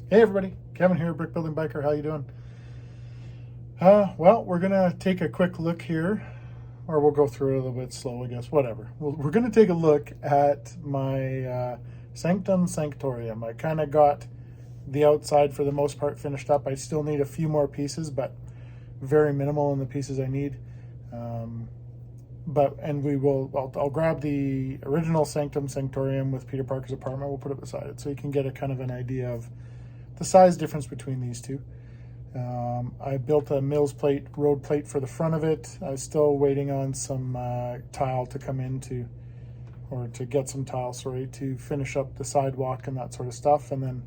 Hey everybody, Kevin here, Brick Building Biker. How you doing? Well, we're gonna take a quick look here, or we'll go through it a little bit slow, I guess. Whatever. We're gonna take a look at my Sanctum Sanctorium. I kind of got the outside for the most part finished up. I still need a few more pieces, but very minimal in the pieces I need. Um, and I'll grab the original Sanctum Sanctorium with Peter Parker's apartment. We'll put it beside it so you can get a kind of an idea of the size difference between these two. I built a Mills plate, road plate for the front of it. I was still waiting on some tile to come in to get some tile, sorry, to finish up the sidewalk and that sort of stuff. And then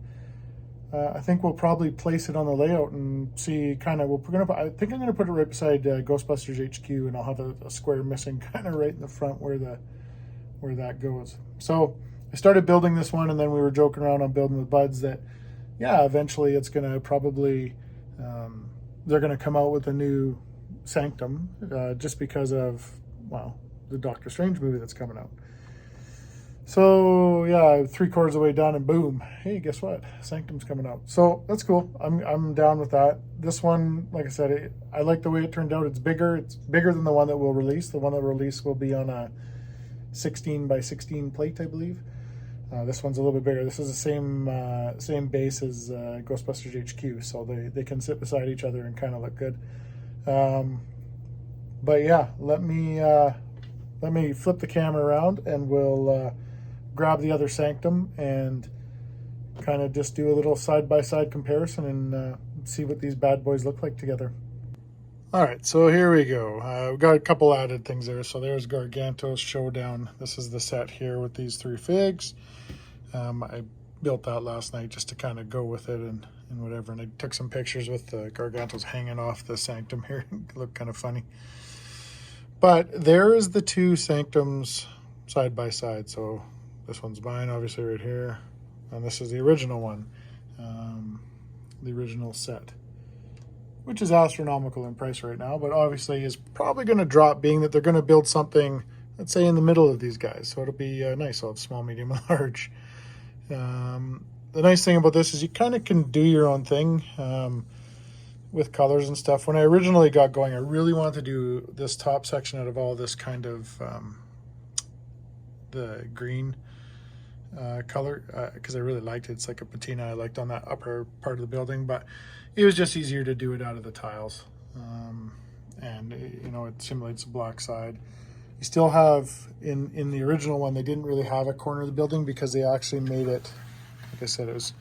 I think we'll probably place it on the layout and see kind of, I think I'm going to put it right beside Ghostbusters HQ, and I'll have a square missing kind of right in the front where that goes. So I started building this one, and then we were joking around on building with buds that, yeah, eventually it's going to probably, they're going to come out with a new Sanctum just because of, well, the Doctor Strange movie that's coming out. So yeah, 3/4 of the way done, and boom, hey, guess what? Sanctum's coming out. So that's cool. I'm down with that. This one, like I said, I like the way it turned out. It's bigger. It's bigger than the one that we'll release. The one that we'll release will be on a 16 by 16 plate, I believe. This one's a little bit bigger. This is the same base as Ghostbusters HQ, so they can sit beside each other and kind of look good. But yeah, let me flip the camera around, and we'll grab the other Sanctum and kind of just do a little side-by-side comparison and see what these bad boys look like together. All right, so here we go. We've got a couple added things there. So there's Gargantos Showdown. This is the set here with these 3 figs. I built that last night just to kind of go with it and whatever. And I took some pictures with the Gargantos hanging off the Sanctum here. It looked kind of funny. But there is the 2 Sanctums side by side. So this one's mine, obviously, right here. And this is the original one, the original set, which is astronomical in price right now, but obviously is probably going to drop, being that they're going to build something, let's say, in the middle of these guys. So it'll be nice. I'll have small, medium, and large. The nice thing about this is you kind of can do your own thing with colors and stuff. When I originally got going, I really wanted to do this top section out of all this kind of the green color because I really liked it. It's like a patina I liked on that upper part of the building, but it was just easier to do it out of the tiles. And it simulates the black side. You still have, in the original one, they didn't really have a corner of the building because they actually made it, like I said, it was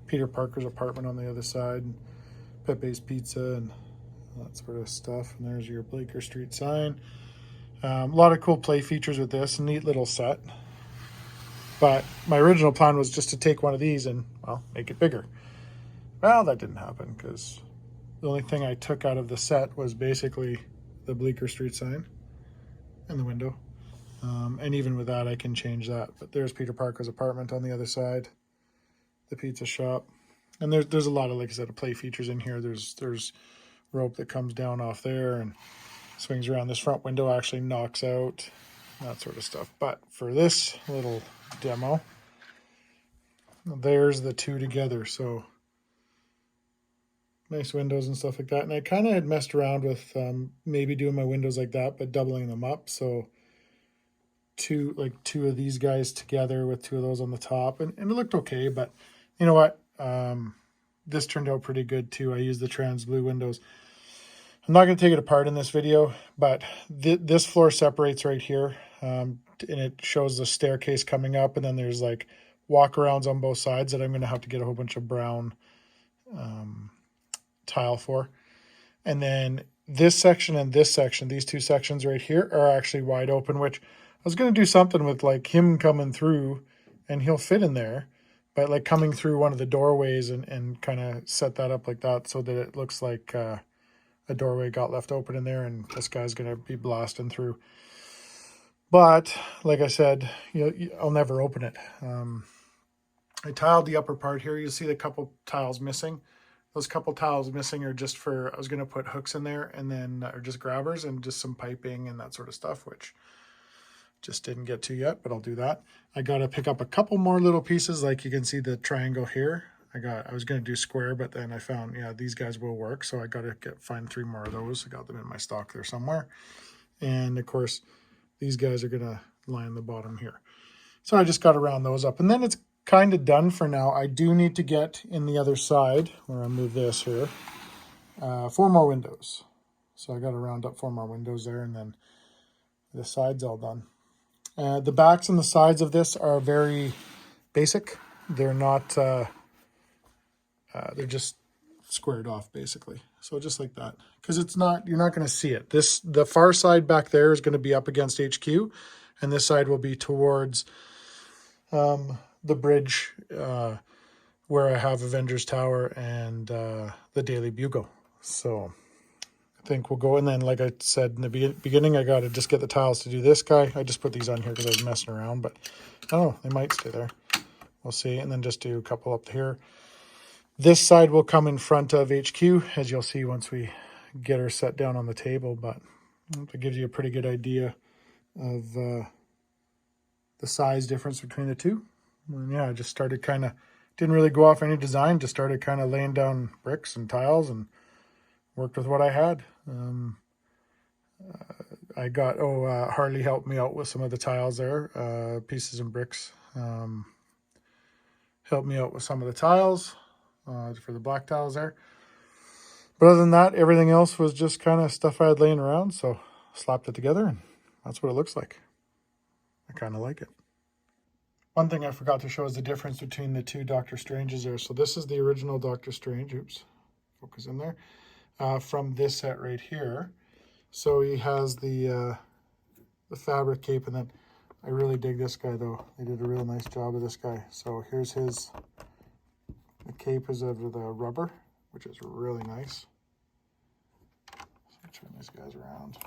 Peter Parker's apartment on the other side, and Pepe's Pizza and that sort of stuff. And there's your Blaker Street sign. A lot of cool play features with this, neat little set. But my original plan was just to take one of these and, well, make it bigger. Well, that didn't happen because the only thing I took out of the set was basically the Bleecker Street sign and the window. And even with that, I can change that. But there's Peter Parker's apartment on the other side, the pizza shop. And there's a lot of, like I said, of play features in here. There's rope that comes down off there and swings around. This front window actually knocks out, that sort of stuff. But for this little demo, there's the 2 together. So nice windows and stuff like that. And I kind of had messed around with maybe doing my windows like that, but doubling them up. So two of these guys together with 2 of those on the top, and it looked okay. But you know what? This turned out pretty good too. I used the trans blue windows. I'm not going to take it apart in this video, but this floor separates right here, and it shows the staircase coming up, and then there's like walkarounds on both sides that I'm going to have to get a whole bunch of brown tile for. And then this section and this section, these 2 sections right here are actually wide open, which I was going to do something with, like him coming through, and he'll fit in there, but like coming through one of the doorways and kind of set that up like that so that it looks like a doorway got left open in there, and this guy's going to be blasting through. But like I said, I'll never open it. I tiled the upper part here. You'll see the couple tiles missing. Those couple tiles missing are just for, I was going to put hooks in there, and then, or just grabbers and just some piping and that sort of stuff, which just didn't get to yet, but I'll do that. I got to pick up a couple more little pieces. Like you can see the triangle here. I was going to do square, but then I found, yeah, these guys will work. So I got to find 3 more of those. I got them in my stock there somewhere. And of course, these guys are going to line the bottom here. So I just got to round those up. And then it's kind of done for now. I do need to get in the other side, where I move this here, 4 more windows. So I got to round up 4 more windows there, and then the side's all done. The backs and the sides of this are very basic. They're not, they're just squared off basically. So just like that, because it's not, you're not going to see it. The far side back there is going to be up against HQ, and this side will be towards the bridge where I have Avengers Tower and the Daily Bugle. So I think we'll go, and then like I said in the beginning, I got to just get the tiles to do this guy. I just put these on here because I was messing around, but I don't know, they might stay there. We'll see. And then just do a couple up here. This side will come in front of HQ, as you'll see once we get her set down on the table, but it gives you a pretty good idea of the size difference between the two. And yeah, I just started kind of, didn't really go off any design, just started kind of laying down bricks and tiles and worked with what I had. I got, Harley helped me out with some of the tiles there, pieces and bricks. Helped me out with some of the tiles for the black tiles there. But other than that, everything else was just kind of stuff I had laying around. So slapped it together, and that's what it looks like. I kind of like it. One thing I forgot to show is the difference between the 2 Doctor Stranges there. So this is the original Doctor Strange. Oops, focus in there. From this set right here. So he has the fabric cape, and then I really dig this guy though. They did a real nice job of this guy. So here's the cape is of the rubber, which is really nice. So turn these guys around.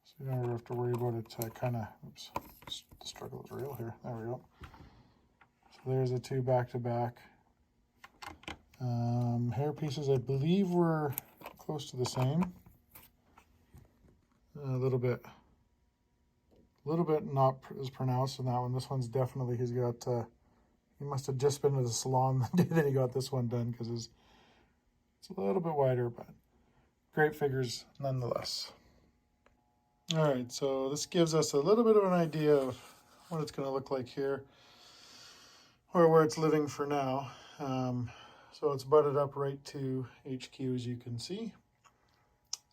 So you don't have to worry about it kind of, oops, the struggle is real here. There we go. So there's the 2 back to back. Hair pieces, I believe, were close to the same. A little bit not as pronounced in that one. This one's definitely, he's got, he must have just been to the salon the day that he got this one done, because it's a little bit wider, but great figures nonetheless. All right, so this gives us a little bit of an idea of what it's going to look like here, or where it's living for now. So it's butted up right to HQ, as you can see.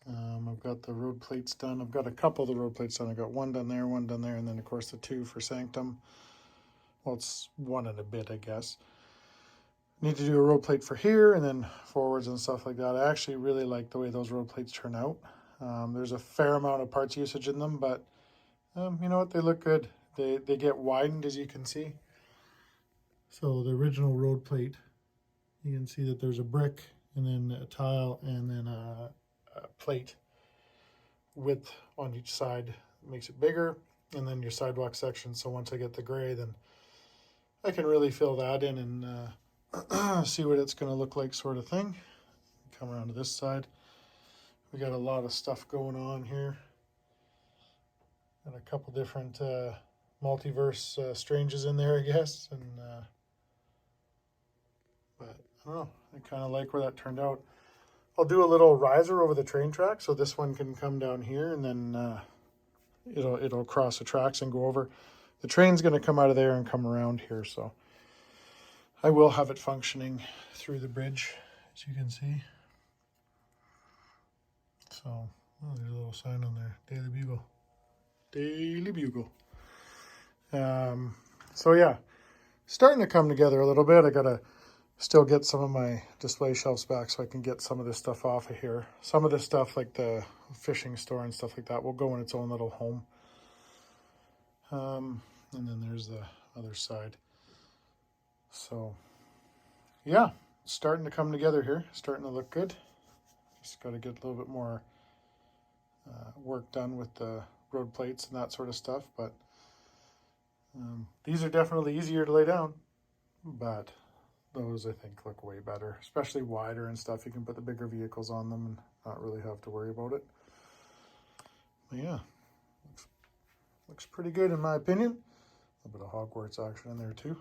I've got the road plates done. I've got a couple of the road plates done. I've got one done there, and then of course the 2 for Sanctum. Well, it's 1 and a bit, I guess. Need to do a road plate for here, and then forwards and stuff like that. I actually really like the way those road plates turn out. There's a fair amount of parts usage in them, but you know what? They look good. They get widened, as you can see. So the original road plate, you can see that there's a brick, and then a tile, and then a plate width on each side. It makes it bigger, and then your sidewalk section. So once I get the gray, then I can really fill that in and see what it's going to look like, sort of thing. Come around to this side. We got a lot of stuff going on here, and a couple different multiverse stranges in there, I guess. And but I don't know, I kind of like where that turned out. I'll do a little riser over the train track, so this one can come down here, and then it'll cross the tracks and go over. The train's going to come out of there and come around here, so I will have it functioning through the bridge, as you can see. So, there's a little sign on there, Daily Bugle. Daily Bugle. So yeah, starting to come together a little bit. I gotta still get some of my display shelves back so I can get some of this stuff off of here. Some of this stuff, like the fishing store and stuff like that, will go in its own little home. And then there's the other side. So yeah, starting to come together here, starting to look good. Just got to get a little bit more work done with the road plates and that sort of stuff, but these are definitely easier to lay down, but those I think look way better, especially wider and stuff. You can put the bigger vehicles on them and not really have to worry about it. But yeah, looks pretty good in my opinion. A bit of Hogwarts action in there too.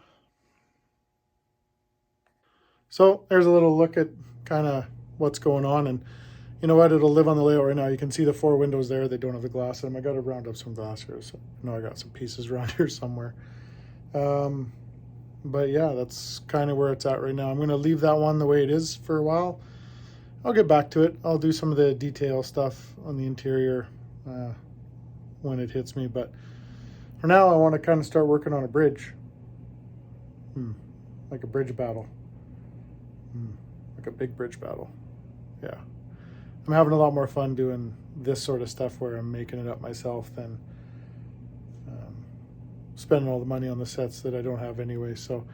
So there's a little look at kind of what's going on. And you know what? It'll live on the layout right now. You can see the 4 windows there. They don't have the glass in them. I got to round up some glass here. So I know I got some pieces around here somewhere. But yeah, that's kind of where it's at right now. I'm going to leave that one the way it is for a while. I'll get back to it. I'll do some of the detail stuff on the interior when it hits me. But for now, I want to kind of start working on a bridge. Like a bridge battle. Like a big bridge battle. Yeah. I'm having a lot more fun doing this sort of stuff where I'm making it up myself than spending all the money on the sets that I don't have anyway. So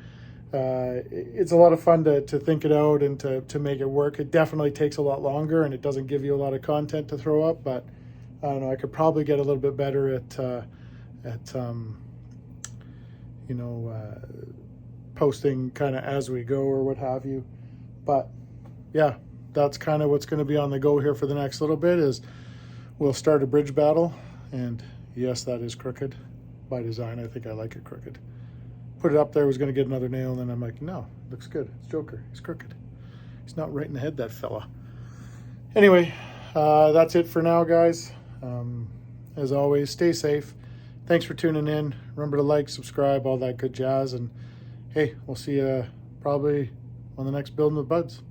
it's a lot of fun to think it out and to make it work. It definitely takes a lot longer and it doesn't give you a lot of content to throw up, but I don't know, I could probably get a little bit better at posting kind of as we go or what have you. But yeah, that's kind of what's going to be on the go here for the next little bit. Is we'll start a bridge battle, and yes, that is crooked by design. I think I like it crooked. Put it up there, was going to get another nail, and then I'm like, no, looks good. It's Joker. He's crooked. He's not right in the head, that fella. Anyway, that's it for now, guys. As always, stay safe. Thanks for tuning in. Remember to like, subscribe, all that good jazz. And hey, we'll see you probably on the next Building with Buds.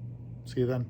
See you then.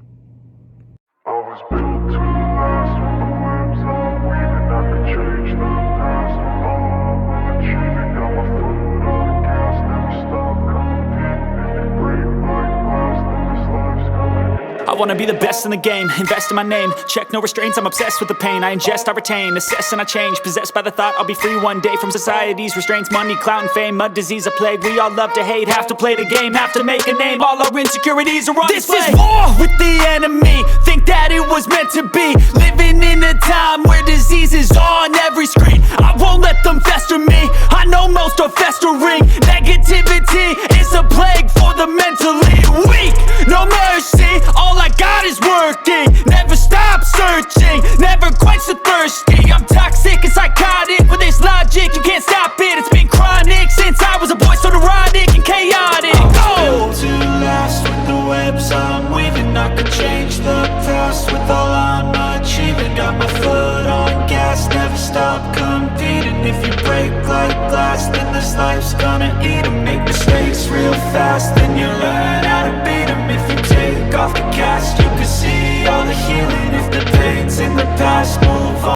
I was built to last with the webs I'm weaving. I could change the past with all I'm achieving. Got my foot on the gas, never stop competing. If you break like glass, then this life's gonna end. I wanna be the best in the game, invest in my name. Check no restraints, I'm obsessed with the pain. I ingest, I retain, assess and I change. Possessed by the thought I'll be free one day from society's restraints. Money, clout and fame, mud, disease, a plague. We all love to hate, have to play the game, have to make a name. All our insecurities are on display. This is war with the enemy, think that it was meant to be. Living in a time where disease is on every screen. I won't let them fester me, I know most are festering. Negativity is a plague for the mentally weak. No mercy, all I got is working. Never stop searching, never quench the thirsty. I'm toxic and psychotic with this logic, you can't stop it. It's been chronic since I was a boy, so neurotic and chaotic. Built to last with the webs I'm weaving. I could change the past with all I'm achieving. Got my foot on gas, never stop competing. If you break like glass, then this life's gonna eat 'em. Make mistakes real fast, then you learn how to beat 'em. If you take off the cast, you can see all the healing. If the pain's in the past, move on.